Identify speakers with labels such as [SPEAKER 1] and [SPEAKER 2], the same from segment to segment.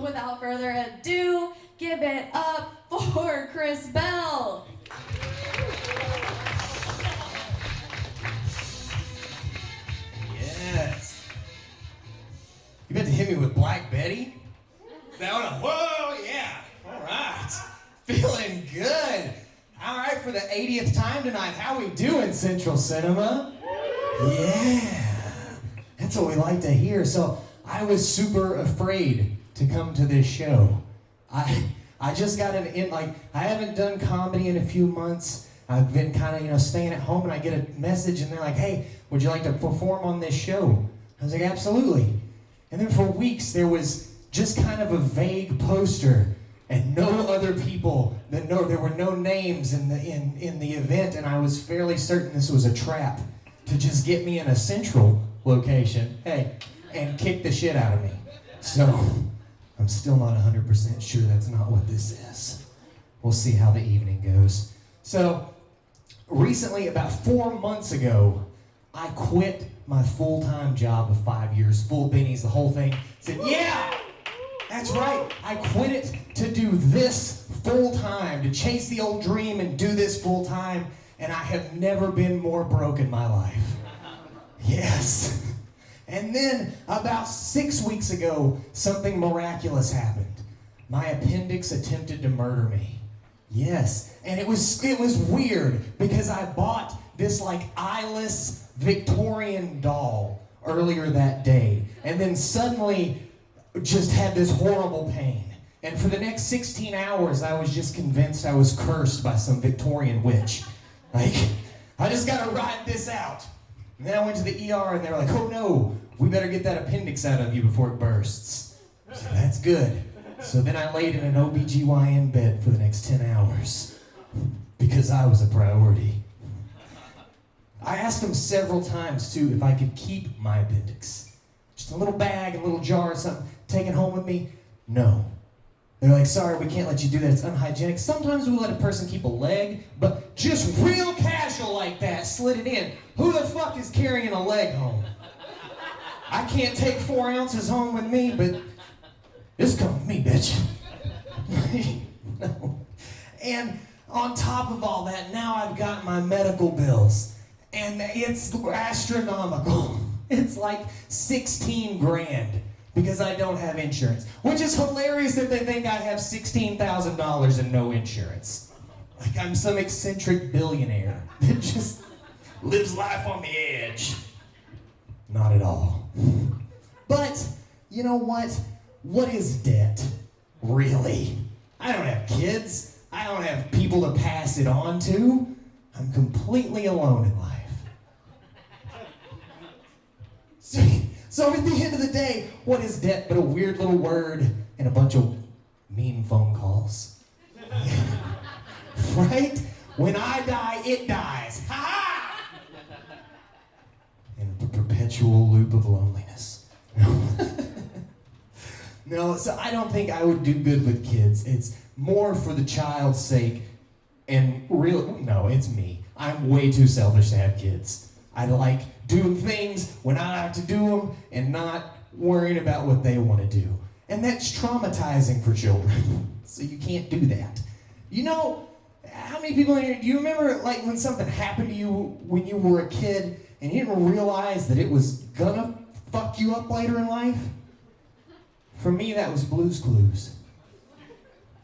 [SPEAKER 1] without further ado, give it up for Kris Bell.
[SPEAKER 2] Yes. You meant to hit me with Black Betty? Is that what whoa, yeah. All right. Feeling good. All right, for the 80th time tonight, how we doing, Central Cinema? Yeah. That's what we like to hear. So I was super afraid to come to this show. I just got I haven't done comedy in a few months. I've been kind of, staying at home, and I get a message and they're like, hey, would you like to perform on this show? I was like, absolutely. And then for weeks there was just kind of a vague poster and no other people, there were no names in the event, and I was fairly certain this was a trap to just get me in a central location, and kick the shit out of me. So I'm still not 100% sure that's not what this is. We'll see how the evening goes. So recently, about 4 months ago, I quit my full-time job of 5 years, full bennies, the whole thing. Said, yeah, that's right. I quit it to do this full-time, to chase the old dream and do this full-time, and I have never been more broke in my life. Yes. And then about 6 weeks ago, something miraculous happened. My appendix attempted to murder me. Yes, and it was weird because I bought this eyeless Victorian doll earlier that day, and then suddenly just had this horrible pain. And for the next 16 hours, I was just convinced I was cursed by some Victorian witch. I just gotta ride this out. And then I went to the ER and they were like, oh no, we better get that appendix out of you before it bursts. So that's good. So then I laid in an OBGYN bed for the next 10 hours because I was a priority. I asked them several times too if I could keep my appendix. Just a little bag, a little jar or something, take it home with me. No. They're like, sorry, we can't let you do that, it's unhygienic. Sometimes we let a person keep a leg, but just real casual like that, slid it in. Who the fuck is carrying a leg home? I can't take 4 ounces home with me, but this come with me, bitch. No. And on top of all that, now I've got my medical bills, and it's astronomical. It's like 16 grand. Because I don't have insurance. Which is hilarious that they think I have $16,000 and no insurance. Like I'm some eccentric billionaire that just lives life on the edge. Not at all. But, you know what? What is debt, really? I don't have kids. I don't have people to pass it on to. I'm completely alone in life. So at the end of the day, what is debt but a weird little word and a bunch of mean phone calls? Right? When I die, it dies. Ha ha! In a perpetual loop of loneliness. No, so I don't think I would do good with kids. It's more for the child's sake, and no, it's me. I'm way too selfish to have kids. I like doing things when I like to do them and not worrying about what they want to do. And that's traumatizing for children. So you can't do that. You know, how many people in here, do you remember when something happened to you when you were a kid and you didn't realize that it was gonna fuck you up later in life? For me, that was Blue's Clues.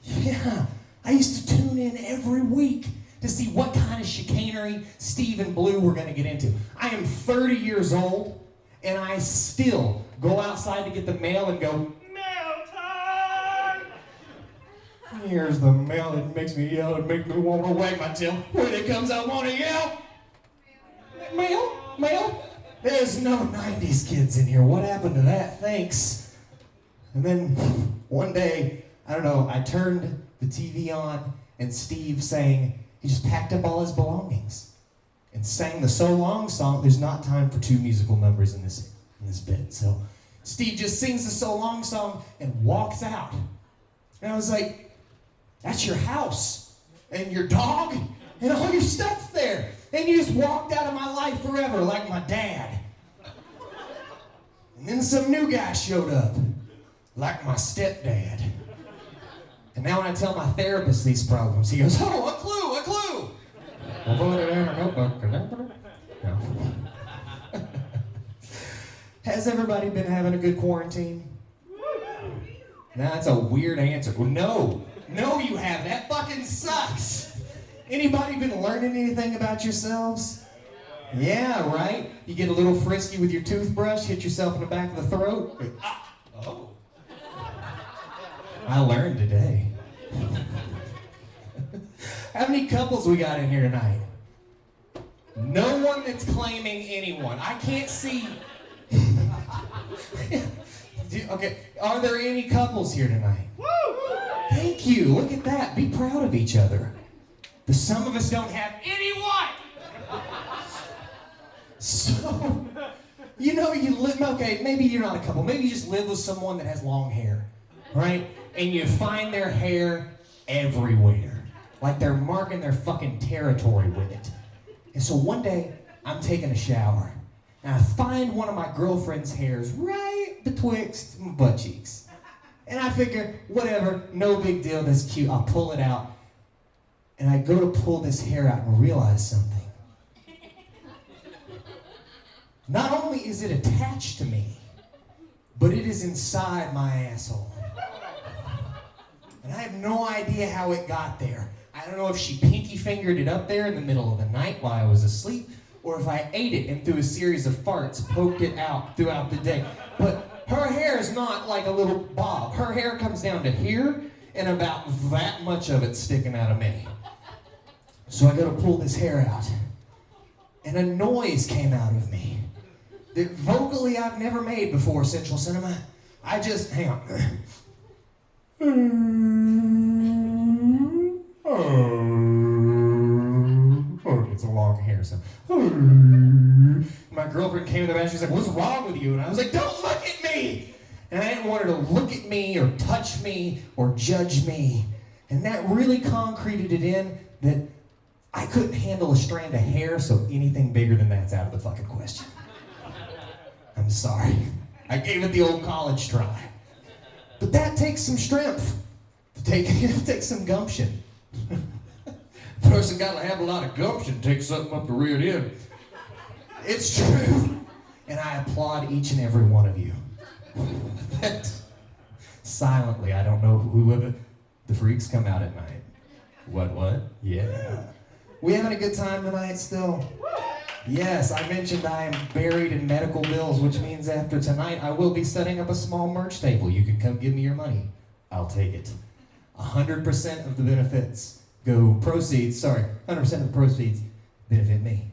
[SPEAKER 2] Yeah, I used to tune in every week to see what kind of chicanery Steve and Blue were going to get into. I am 30 years old, and I still go outside to get the mail and go, mail time! Here's the mail. It makes me yell. It makes me want to wag my tail. When it comes, I want to yell. Mail? Mail? There's no 90s kids in here. What happened to that? Thanks. And then one day, I don't know, I turned the TV on, and Steve sang, he just packed up all his belongings and sang the So Long song. There's not time for 2 musical numbers in this bit. So Steve just sings the So Long song and walks out. And I was like, that's your house and your dog and all your stuff there. And you just walked out of my life forever like my dad. And then some new guy showed up. like my stepdad. And now when I tell my therapist these problems, he goes, oh, a clue. I'll put it in a notebook. No. Has everybody been having a good quarantine? That's a weird answer. Well, no, you haven't. That fucking sucks. Anybody been learning anything about yourselves? Yeah, right? You get a little frisky with your toothbrush, hit yourself in the back of the throat. Oh. I learned today. How many couples we got in here tonight? No one that's claiming anyone. I can't see. Okay, are there any couples here tonight? Woo! Thank you. Look at that. Be proud of each other. But some of us don't have anyone. So, you live, okay, maybe you're not a couple. Maybe you just live with someone that has long hair, right? And you find their hair everywhere. Like they're marking their fucking territory with it. And so one day, I'm taking a shower. And I find one of my girlfriend's hairs right betwixt my butt cheeks. And I figure, whatever, no big deal, that's cute. I'll pull it out. And I go to pull this hair out and realize something. Not only is it attached to me, but it is inside my asshole. And I have no idea how it got there. I don't know if she pinky fingered it up there in the middle of the night while I was asleep, or if I ate it and through a series of farts poked it out throughout the day. But her hair is not like a little bob. Her hair comes down to here, and about that much of it sticking out of me. So I go to pull this hair out, and a noise came out of me that vocally I've never made before, Central Cinema. I just, hang on. It's a long hair, so. My girlfriend came in the bathroom, she's like, what's wrong with you? And I was like, don't look at me! And I didn't want her to look at me or touch me or judge me. And that really concreted it in that I couldn't handle a strand of hair, so anything bigger than that's out of the fucking question. I'm sorry. I gave it the old college try. But that takes some strength. It takes some gumption. Person got to have a lot of gumption to take something up the rear end. It's true. And I applaud each and every one of you. Silently, I don't know who the freaks come out at night. What? Yeah. We having a good time tonight still? Yes, I mentioned I am buried in medical bills, which means after tonight I will be setting up a small merch table. You can come give me your money. I'll take it. 100% of the benefits 100% of the proceeds benefit me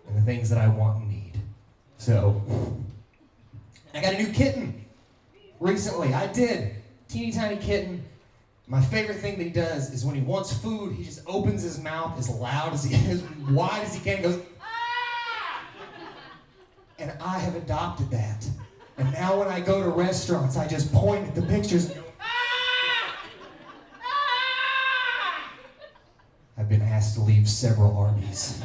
[SPEAKER 2] and the things that I want and need. So, I got a new kitten recently. I did. Teeny tiny kitten. My favorite thing that he does is when he wants food, he just opens his mouth as loud as as wide as he can and goes, ah! And I have adopted that. And now when I go to restaurants, I just point at the pictures and go, ah! Ah! I've been asked to leave several Arby's.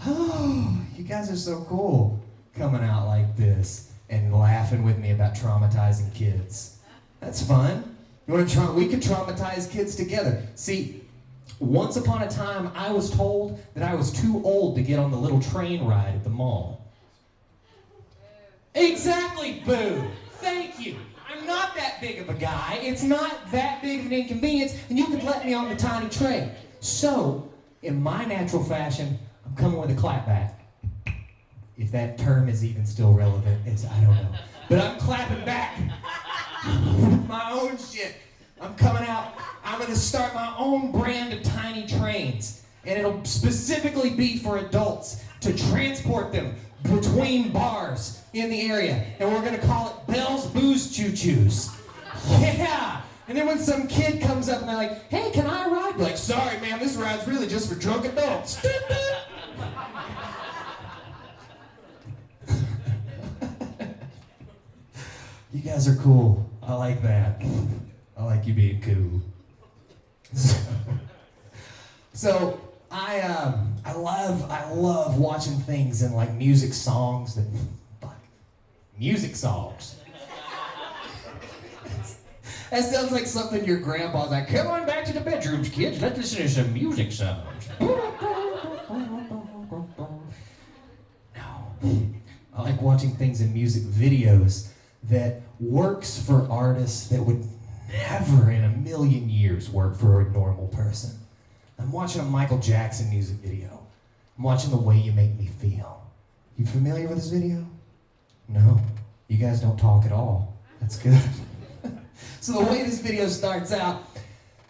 [SPEAKER 2] Oh, you guys are so cool coming out like this and laughing with me about traumatizing kids. That's fun. We could traumatize kids together. See, once upon a time, I was told that I was too old to get on the little train ride at the mall. Exactly, boo. Thank you. I'm not that big of a guy. It's not that big of an inconvenience, and you could let me on the tiny train. So, in my natural fashion, I'm coming with a clapback. If that term is even still relevant, I don't know. But I'm clapping back with my own shit. I'm coming out. I'm going to start my own brand of tiny trains. And it'll specifically be for adults to transport them between bars in the area. And we're going to call it Bell's Booze Choo Choos. Yeah! And then when some kid comes up and they're like, hey, can I ride? Be like, sorry, man, this ride's really just for drunk adults. You guys are cool. I like that. I like you being cool. So I love watching things in like music songs that music songs. That sounds like something your grandpa's like, come on back to the bedrooms, kids, let's listen to some music songs. No. I like watching things in music videos that works for artists that would never in a million years work for a normal person. I'm watching a Michael Jackson music video. I'm watching The Way You Make Me Feel. You familiar with this video? No. You guys don't talk at all. That's good. So the way this video starts out,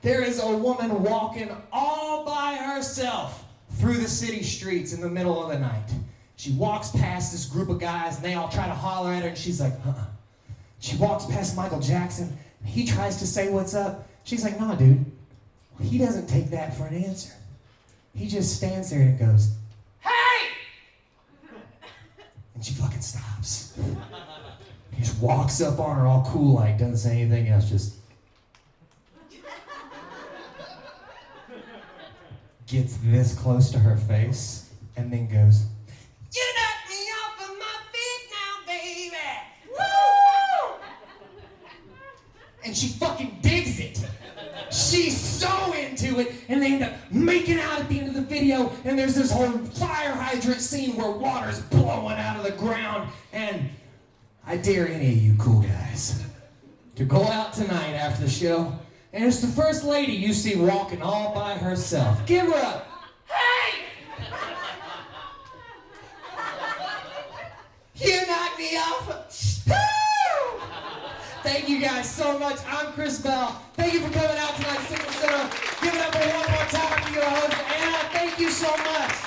[SPEAKER 2] there is a woman walking all by herself through the city streets in the middle of the night. She walks past this group of guys and they all try to holler at her and she's like, She walks past Michael Jackson and he tries to say what's up. She's like, nah, dude. He doesn't take that for an answer. He just stands there and goes, hey! And she fucking stops. He just walks up on her all cool like, doesn't say anything else, just gets this close to her face and then goes, you knocked me off of my feet now, baby! Woo! And she fucking digs it. She's so into it, and they end up making out at the end of the video, and there's this whole fire hydrant scene where water's blowing out of the ground, and I dare any of you cool guys to go out tonight after the show, and it's the first lady you see walking all by herself. Give her a, hey! You knocked me off. Woo! Thank you guys so much. I'm Kris Bell. Thank you for coming out tonight, Signal Center. Give it up one more time for your host, Anna. Thank you so much.